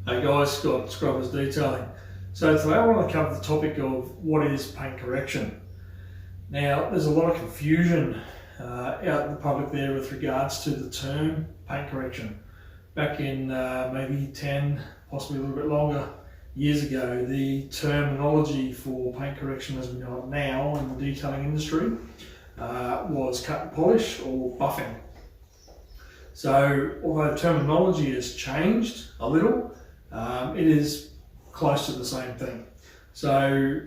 Hey guys, Scott, Scrubbers Detailing. So today I want to cover the topic of what is paint correction. Now, there's a lot of confusion out in the public there with regards to the term paint correction. Back in maybe 10, possibly a little bit longer, years ago, the terminology for paint correction as we know it now in the detailing industry was cut and polish or buffing. So although the terminology has changed a little, it is close to the same thing. So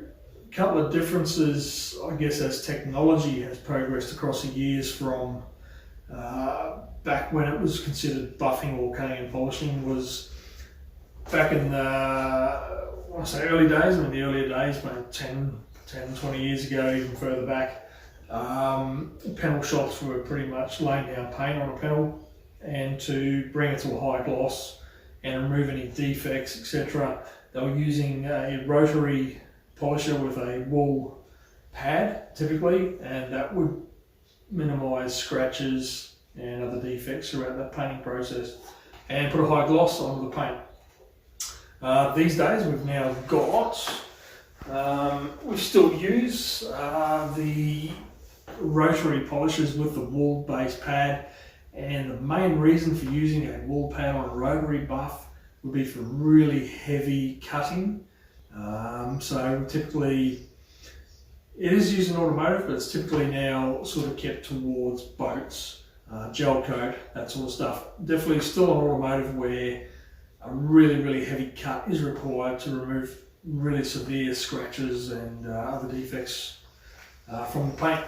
a couple of differences, I guess, as technology has progressed across the years from back when it was considered buffing or cutting and polishing was back in the, when I say early days, I mean the earlier days, maybe 10, 20 years ago, even further back, panel shops were pretty much laying down paint on a panel and to bring it to a high gloss and remove any defects, etc. They were using a rotary polisher with a wool pad typically, and that would minimise scratches and other defects throughout that painting process and put a high gloss onto the paint. These days we've now got, we still use the rotary polishers with the wool based pad, and the main reason for using a wool pad on a rotary buff would be for really heavy cutting. So typically it is used in automotive, but it's typically now sort of kept towards boats, gel coat, that sort of stuff. Definitely still an automotive where a really heavy cut is required to remove really severe scratches and other defects from the paint.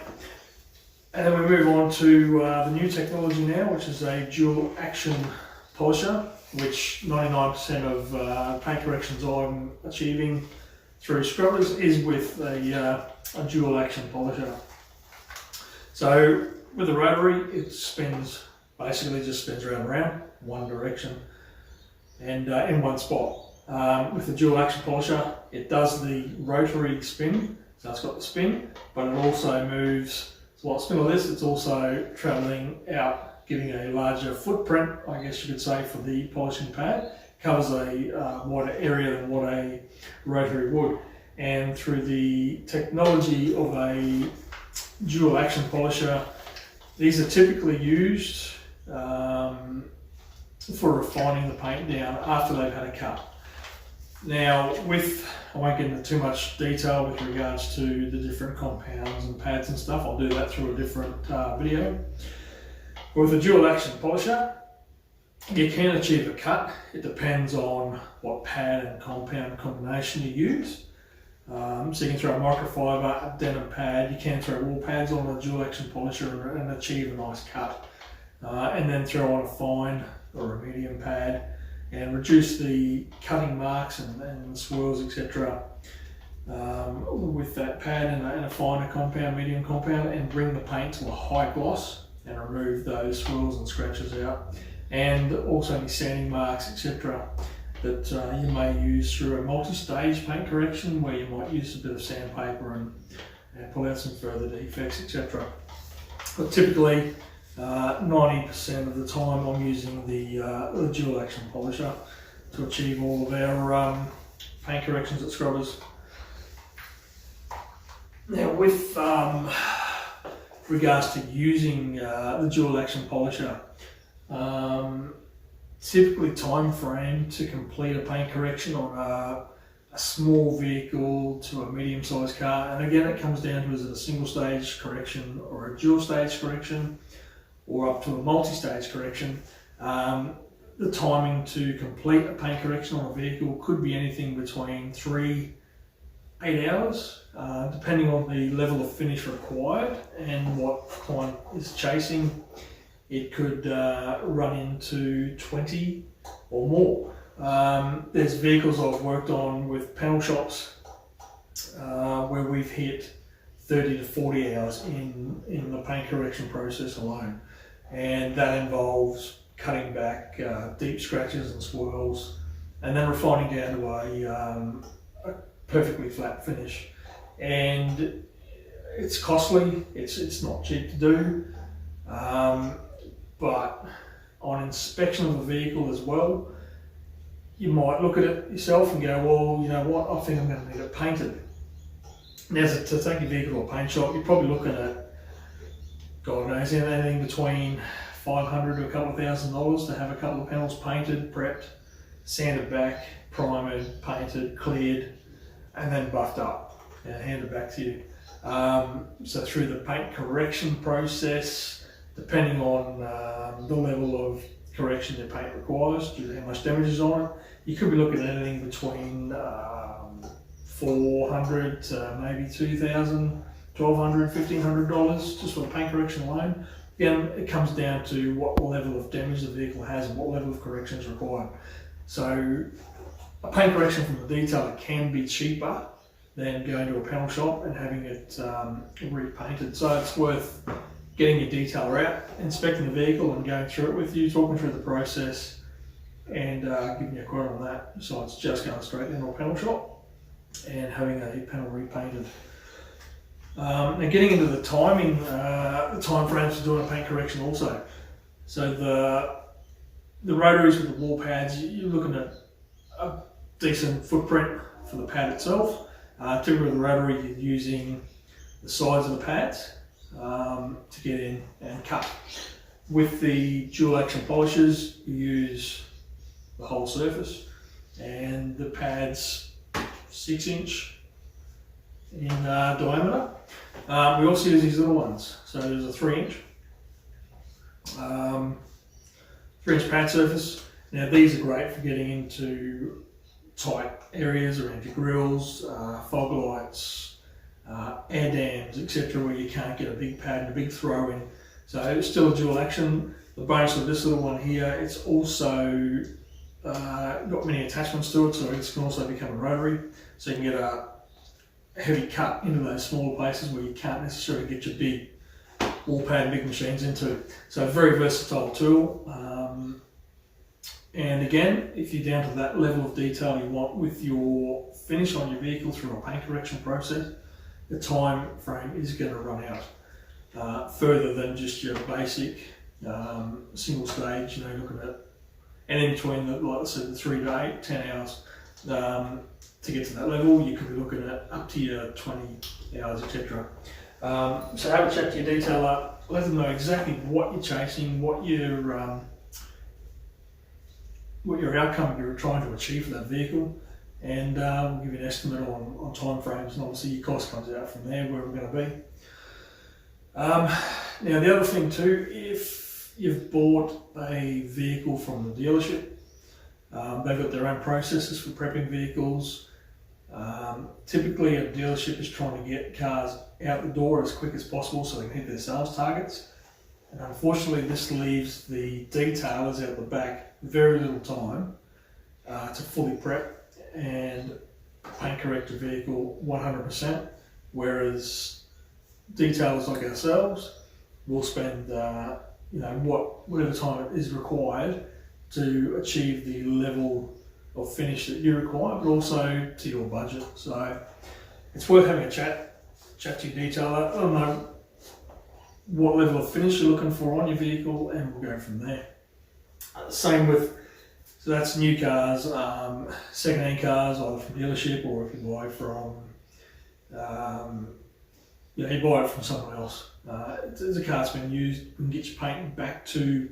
And then we move on to the new technology now, which is a dual action polisher, which 99% of paint corrections I'm achieving through scrubbers is with a dual action polisher. So with the rotary, it basically just spins round and round, one direction, and in one spot. With the dual action polisher, it does the rotary spin, so it's got the spin, but it also moves. So while it's spin like this, it's also travelling out, giving a larger footprint, I guess you could say, for the polishing pad. Covers a wider area than what a rotary would. And through the technology of a dual action polisher, these are typically used for refining the paint down after they've had a cut. Now, I won't get into too much detail with regards to the different compounds and pads and stuff. I'll do that through a different video. With a dual action polisher, you can achieve a cut. It depends on what pad and compound combination you use. So you can throw a microfiber, a denim pad, you can throw wool pads on a dual action polisher and achieve a nice cut. And then throw on a fine or a medium pad and reduce the cutting marks and swirls, etc. With that pad and a finer compound, medium compound, and bring the paint to a high gloss and remove those swirls and scratches out, and also any sanding marks, etc. that you may use through a multi-stage paint correction, where you might use a bit of sandpaper and pull out some further defects, etc. But typically 90% of the time I'm using the dual action polisher to achieve all of our paint corrections at Scrubbers. Now with regards to using the dual action polisher, typically time frame to complete a paint correction on a small vehicle to a medium sized car, and again it comes down to is it a single stage correction or a dual stage correction or up to a multi-stage correction. The timing to complete a paint correction on a vehicle could be anything between 3-8 hours, depending on the level of finish required and what client is chasing. It could run into 20 or more. There's vehicles I've worked on with panel shops where we've hit 30 to 40 hours in the paint correction process alone. And that involves cutting back deep scratches and swirls and then refining down to a perfectly flat finish. And it's costly, it's not cheap to do, but on inspection of the vehicle as well, you might look at it yourself and go, well, you know what, I think I'm going to need it painted. Now, to take your vehicle to a paint shop, you're probably looking at, God knows, anything between $500 to a couple of $1,000 to have a couple of panels painted, prepped, sanded back, primered, painted, cleared, and then buffed up and handed back to you. So through the paint correction process, depending on the level of correction your paint requires, due to how much damage is on it, you could be looking at anything between $400 to maybe $2,000, $1,200, $1,500 just for the paint correction alone. Again, it comes down to what level of damage the vehicle has and what level of correction is required. So a paint correction from the detailer can be cheaper than going to a panel shop and having it repainted. So it's worth getting your detailer out, inspecting the vehicle and going through it with you, talking through the process and giving you a quote on that. So it's just going straight into a panel shop and having a panel repainted. Now getting into the timing, the time frames for doing a paint correction also. So the rotaries with the wall pads, you're looking at a decent footprint for the pad itself. Typically with the rotary, you're using the sides of the pads to get in and cut. With the dual action polishers, you use the whole surface, and the pad's 6" in diameter. We also use these little ones, so there's a 3" 3" pad surface. Now these are great for getting into tight areas around your grills, fog lights, air dams, etc., where you can't get a big pad and a big throw in. So it's still a dual action. The bonus of this little one here, it's also got many attachments to it, so it can also become a rotary. So you can get a heavy cut into those smaller places where you can't necessarily get your big wall pad and big machines into. So a very versatile tool. And again, if you're down to that level of detail you want with your finish on your vehicle through a paint correction process, the time frame is going to run out further than just your basic single stage. You know, looking at anything between the, like I said, the 3 to 8, 10 hours to get to that level. You could be looking at up to your 20 hours, etc. So have a chat to your detailer, let them know exactly what you're chasing, what your outcome you're trying to achieve for that vehicle, and we'll give you an estimate on time frames, and obviously your cost comes out from there where we're going to be. Now the other thing too, if you've bought a vehicle from the dealership, they've got their own processes for prepping vehicles. Typically a dealership is trying to get cars out the door as quick as possible so they can hit their sales targets. And unfortunately, this leaves the detailers out the back very little time to fully prep and paint correct a vehicle 100%, whereas detailers like ourselves will spend whatever time it is required to achieve the level of finish that you require, but also to your budget. So it's worth having a chat to your detailer. I don't know what level of finish you're looking for on your vehicle, and we'll go from there. Same with, so that's new cars, second-hand cars, either from dealership or if you buy from, you buy it from someone else. As a car's been used, we can get your paint back to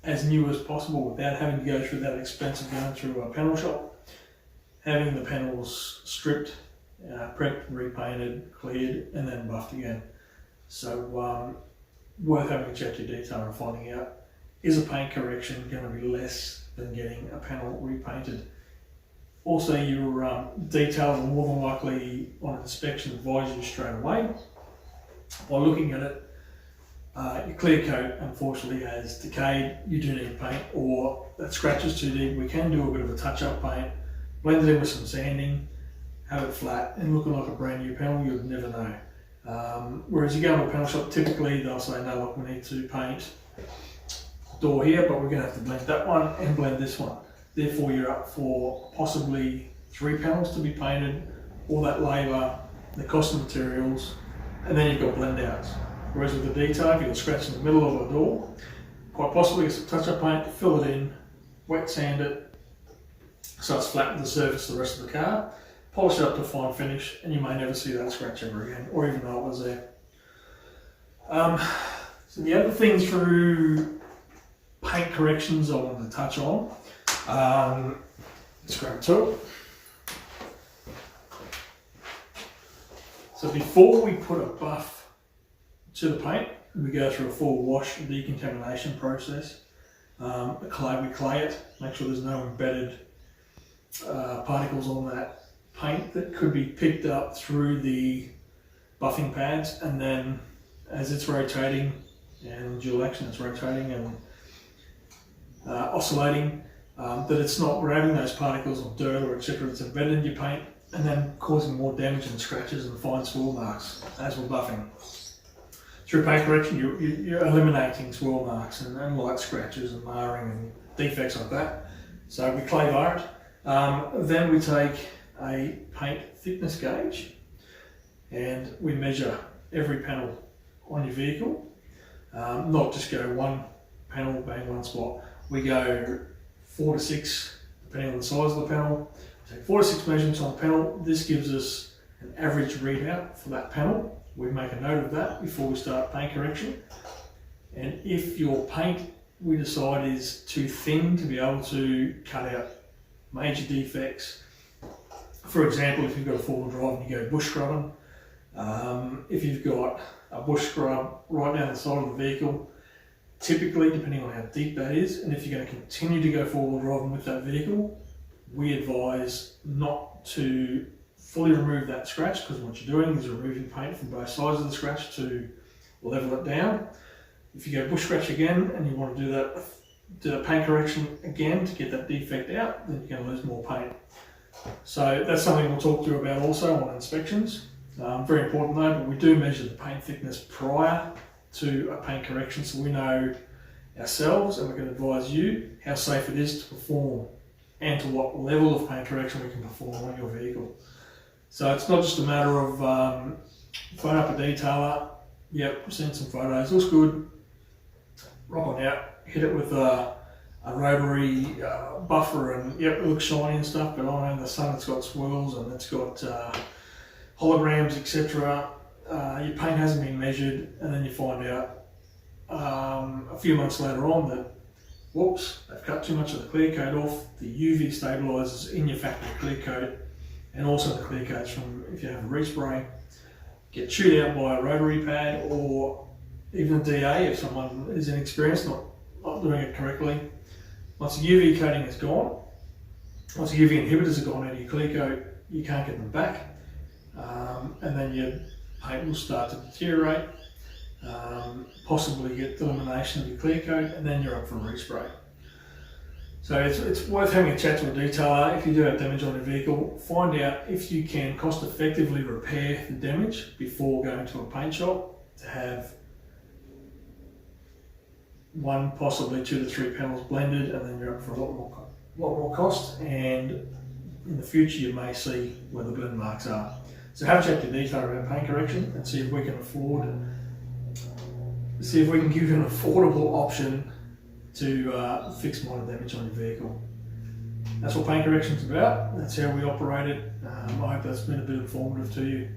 as new as possible without having to go through that expense of going through a panel shop, having the panels stripped, prepped, repainted, cleared, and then buffed again. So worth having a chat to your detailer and finding out, is a paint correction going to be less than getting a panel repainted? Also, your detailer will more than likely on inspection advise you straight away by looking at it. Your clear coat unfortunately has decayed, you do need paint, or that scratch is too deep. We can do a bit of a touch-up paint, blend it in with some sanding, have it flat and looking like a brand new panel. You'd never know. Whereas you go to a panel shop, typically they'll say, no, look, we need to paint the door here, but we're going to have to blend that one and blend this one. Therefore you're up for possibly 3 panels to be painted, all that labour, the cost of materials, and then you've got blend outs. Whereas with the detail, if you've got a scratch in the middle of a door, quite possibly get some touch-up paint, fill it in, wet sand it, so it's flat with the surface of the rest of the car. Polish it up to a fine finish, and you may never see that scratch ever again, or even know it was there. So the other thing through paint corrections I wanted to touch on, let's grab a tool. So before we put a buff to the paint, we go through a full wash and decontamination process. We clay it, make sure there's no embedded particles on that paint that could be picked up through the buffing pads, and then as it's rotating, and dual action it's rotating and oscillating, that it's not grabbing those particles of dirt or etc. that's embedded in your paint and then causing more damage and scratches and fine swirl marks as we're buffing. Through paint correction you're eliminating swirl marks and light scratches and marring and defects like that. So we clay bar it. Then we take a paint thickness gauge and we measure every panel on your vehicle, not just go one panel, bang one spot. We go 4 to 6 depending on the size of the panel. We take 4 to 6 measurements on the panel. This gives us an average readout for that panel. We make a note of that before we start paint correction. And if your paint we decide is too thin to be able to cut out major defects, for example, if you've got a 4-wheel drive and you go bush scrubbing, if you've got a bush scrub right down the side of the vehicle, typically, depending on how deep that is, and if you're going to continue to go 4-wheel driving with that vehicle, we advise not to fully remove that scratch, because what you're doing is removing paint from both sides of the scratch to level it down. If you go bush scratch again and you want to do that paint correction again to get that defect out, then you're going to lose more paint. So that's something we'll talk to you about also on inspections. Very important though, but we do measure the paint thickness prior to a paint correction, so we know ourselves and we can advise you how safe it is to perform and to what level of paint correction we can perform on your vehicle. So it's not just a matter of phone up a detailer, yep, send some photos, looks good, rock on out, hit it with a rotary buffer and yep, it looks shiny and stuff, but I know in the sun it's got swirls and it's got holograms, etc. Your paint hasn't been measured, and then you find out a few months later on that, whoops, they've cut too much of the clear coat off, the UV stabilizers in your factory clear coat, and also the clear coats from, if you have a respray, get chewed out by a rotary pad, or even a DA if someone is inexperienced, not doing it correctly. Once the UV coating is gone, once the UV inhibitors are gone out of your clear coat, you can't get them back, and then your paint will start to deteriorate, possibly get elimination of your clear coat, and then you're up for a respray. So it's worth having a chat to a detailer. If you do have damage on your vehicle, find out if you can cost effectively repair the damage before going to a paint shop to have 1, possibly 2 to 3 panels blended, and then you're up for a lot more cost, and in the future you may see where the blend marks are. So have a chat to your detailer about paint correction and see if we can give you an affordable option to fix minor damage on your vehicle. That's what paint correction is about. That's how we operate it. I hope that's been a bit informative to you.